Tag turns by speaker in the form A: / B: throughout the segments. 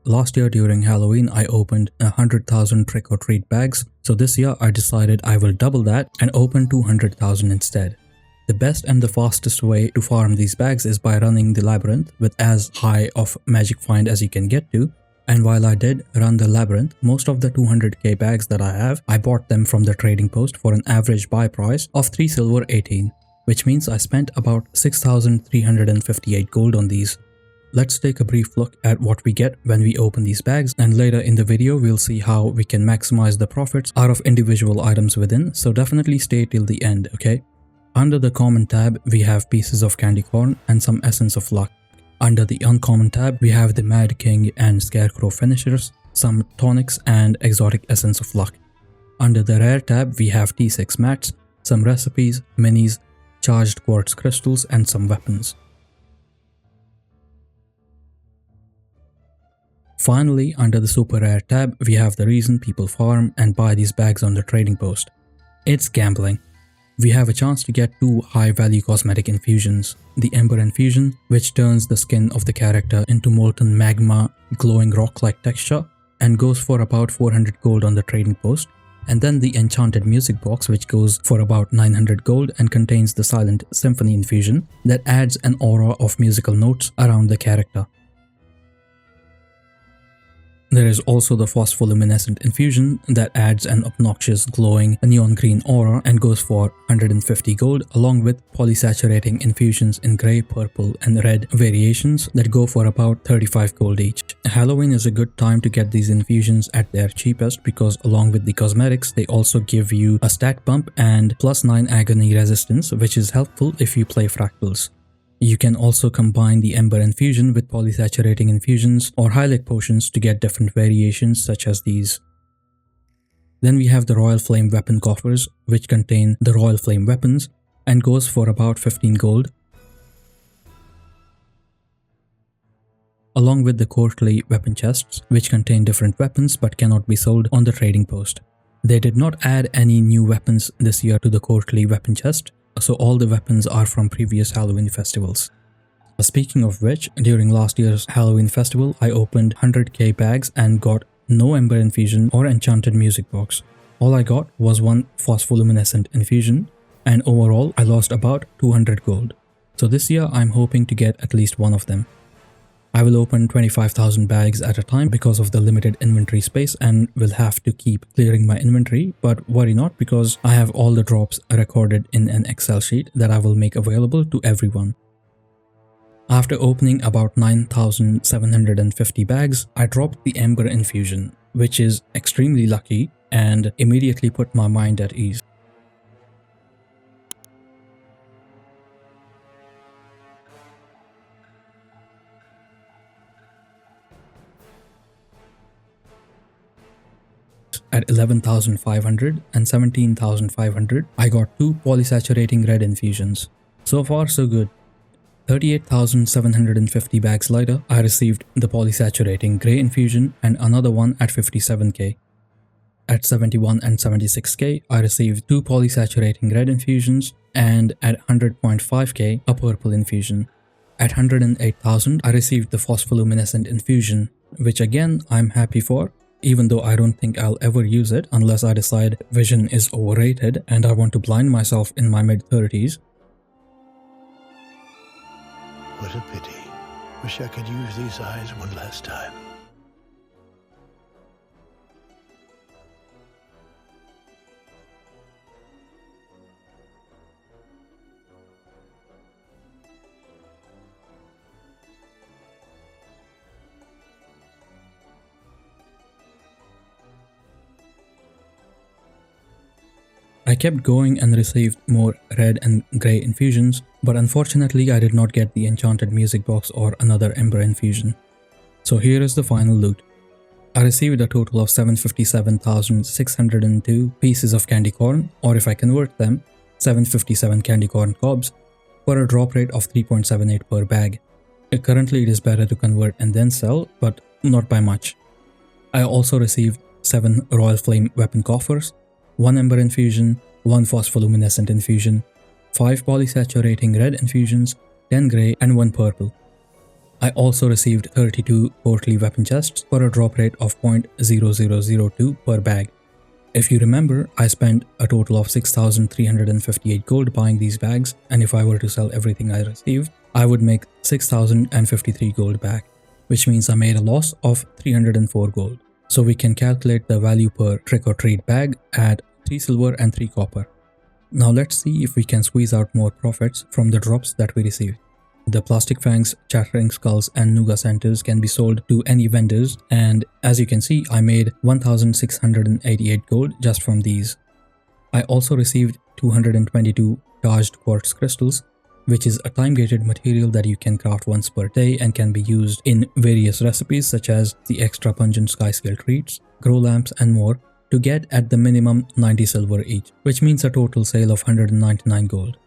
A: last year during Halloween I opened 100,000 trick-or-treat bags, so this year I decided I will double that and open 200,000 instead. The best and the fastest way to farm these bags is by running the labyrinth with as high of magic find as you can get to, and while I did run the labyrinth, most of the 200k bags that I have, I bought them from the trading post for an average buy price of 3 silver 18, which means I spent about 6,358 gold on these. Let's take a brief look at what we get when we open these bags, and later in the video we'll see how we can maximize the profits out of individual items within, so definitely stay till the end, okay? Under the common tab we have pieces of candy corn and some essence of luck. Under the uncommon tab we have the Mad King and Scarecrow finishers, some tonics and exotic essence of luck. Under the rare tab we have T6 mats, some recipes, minis, charged quartz crystals and some weapons. Finally, under the super rare tab, we have the reason people farm and buy these bags on the trading post. It's gambling. We have a chance to get 2 high value cosmetic infusions. The Ember Infusion, which turns the skin of the character into molten magma, glowing rock-like texture, and goes for about 400 gold on the trading post. And then the Enchanted music box, which goes for about 900 gold and contains the silent Symphony infusion that adds an aura of musical notes around the character. There is also the Phospholuminescent Infusion that adds an obnoxious glowing neon green aura and goes for 150 gold, along with polysaturating infusions in grey, purple and red variations that go for about 35 gold each. Halloween is a good time to get these infusions at their cheapest because along with the cosmetics they also give you a stat bump and +9 agony resistance, which is helpful if you play fractals. You can also combine the Ember Infusion with polysaturating infusions or highlight potions to get different variations such as these. Then we have the Royal Flame weapon coffers, which contain the Royal Flame weapons and goes for about 15 gold, along with the Courtly weapon chests, which contain different weapons but cannot be sold on the trading post. They did not add any new weapons this year to the Courtly weapon chest, so all the weapons are from previous Halloween festivals. Speaking of which, during last year's Halloween festival, I opened 100k bags and got no Ember Infusion or Enchanted music box. All I got was one Phospholuminescent Infusion, and overall I lost about 200 gold. So this year I'm hoping to get at least one of them. I will open 25,000 bags at a time because of the limited inventory space and will have to keep clearing my inventory, but worry not because I have all the drops recorded in an Excel sheet that I will make available to everyone. After opening about 9,750 bags, I dropped the Ember Infusion, which is extremely lucky and immediately put my mind at ease. At 11,500 and 17,500, I got 2 polysaturating red infusions. So far so good. 38,750 bags later, I received the polysaturating grey infusion and another one at 57k. At 71 and 76k, I received 2 polysaturating red infusions and at 100.5k, a purple infusion. At 108,000, I received the Phospholuminescent Infusion, which again I'm happy for, even though I don't think I'll ever use it unless I decide vision is overrated and I want to blind myself in my mid-30s.
B: What a pity. Wish I could use these eyes one last time.
A: I kept going and received more red and grey infusions, but unfortunately I did not get the Enchanted music box or another Ember Infusion. So here is the final loot. I received a total of 757,602 pieces of candy corn, or if I convert them, 757 candy corn cobs, for a drop rate of 3.78 per bag. Currently it is better to convert and then sell, but not by much. I also received 7 Royal Flame weapon coffers, 1 Ember Infusion, 1 Phospholuminescent Infusion, 5 polysaturating red infusions, 10 grey and 1 purple. I also received 32 quarterly weapon chests for a drop rate of 0.0002 per bag. If you remember, I spent a total of 6,358 gold buying these bags, and if I were to sell everything I received, I would make 6,053 gold back, which means I made a loss of 304 gold. So we can calculate the value per trick or treat bag at 3 silver and 3 copper. Now let's see if we can squeeze out more profits from the drops that we received. The plastic fangs, chattering skulls and nougat centers can be sold to any vendors, and as you can see, I made 1,688 gold just from these. I also received 222 charged quartz crystals, which is a time-gated material that you can craft once per day and can be used in various recipes such as the extra pungent sky scale treats, grow lamps and more to get at the minimum 90 silver each, which means a total sale of 199 gold.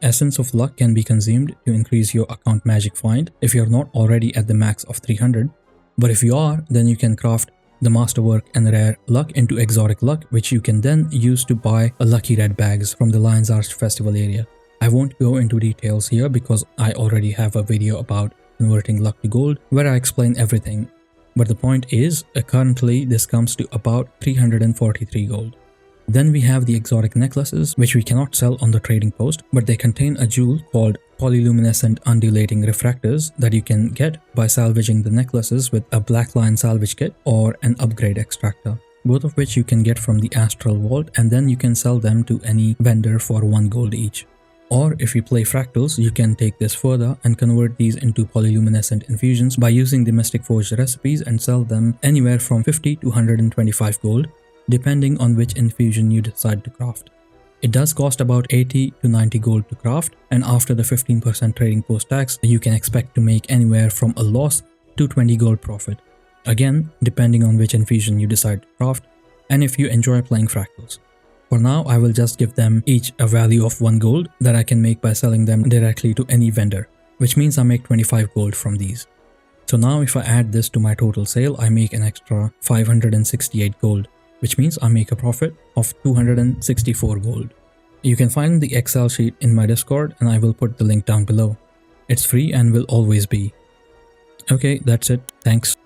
A: Essence of Luck can be consumed to increase your account magic find if you're not already at the max of 300, but if you are, then you can craft the Masterwork and Rare Luck into Exotic Luck, which you can then use to buy a Lucky Red bags from the Lion's Arch Festival area. I won't go into details here because I already have a video about converting luck to gold where I explain everything, but the point is, currently this comes to about 343 gold. Then we have the exotic necklaces, which we cannot sell on the trading post, but they contain a jewel called Phospholuminescent Undulating Refractors that you can get by salvaging the necklaces with a Black Lion salvage kit or an upgrade extractor, both of which you can get from the Astral Vault, and then you can sell them to any vendor for 1 gold each. Or if you play fractals, you can take this further and convert these into polyluminescent infusions by using the Mystic Forge recipes and sell them anywhere from 50 to 125 gold, depending on which infusion you decide to craft. It does cost about 80 to 90 gold to craft, and after the 15% trading post tax, you can expect to make anywhere from a loss to 20 gold profit. Again, depending on which infusion you decide to craft, and if you enjoy playing fractals. For now, I will just give them each a value of 1 gold that I can make by selling them directly to any vendor, which means I make 25 gold from these. So now if I add this to my total sale, I make an extra 568 gold, which means I make a profit of 264 gold. You can find the Excel sheet in my Discord and I will put the link down below. It's free and will always be. Okay, that's it. Thanks.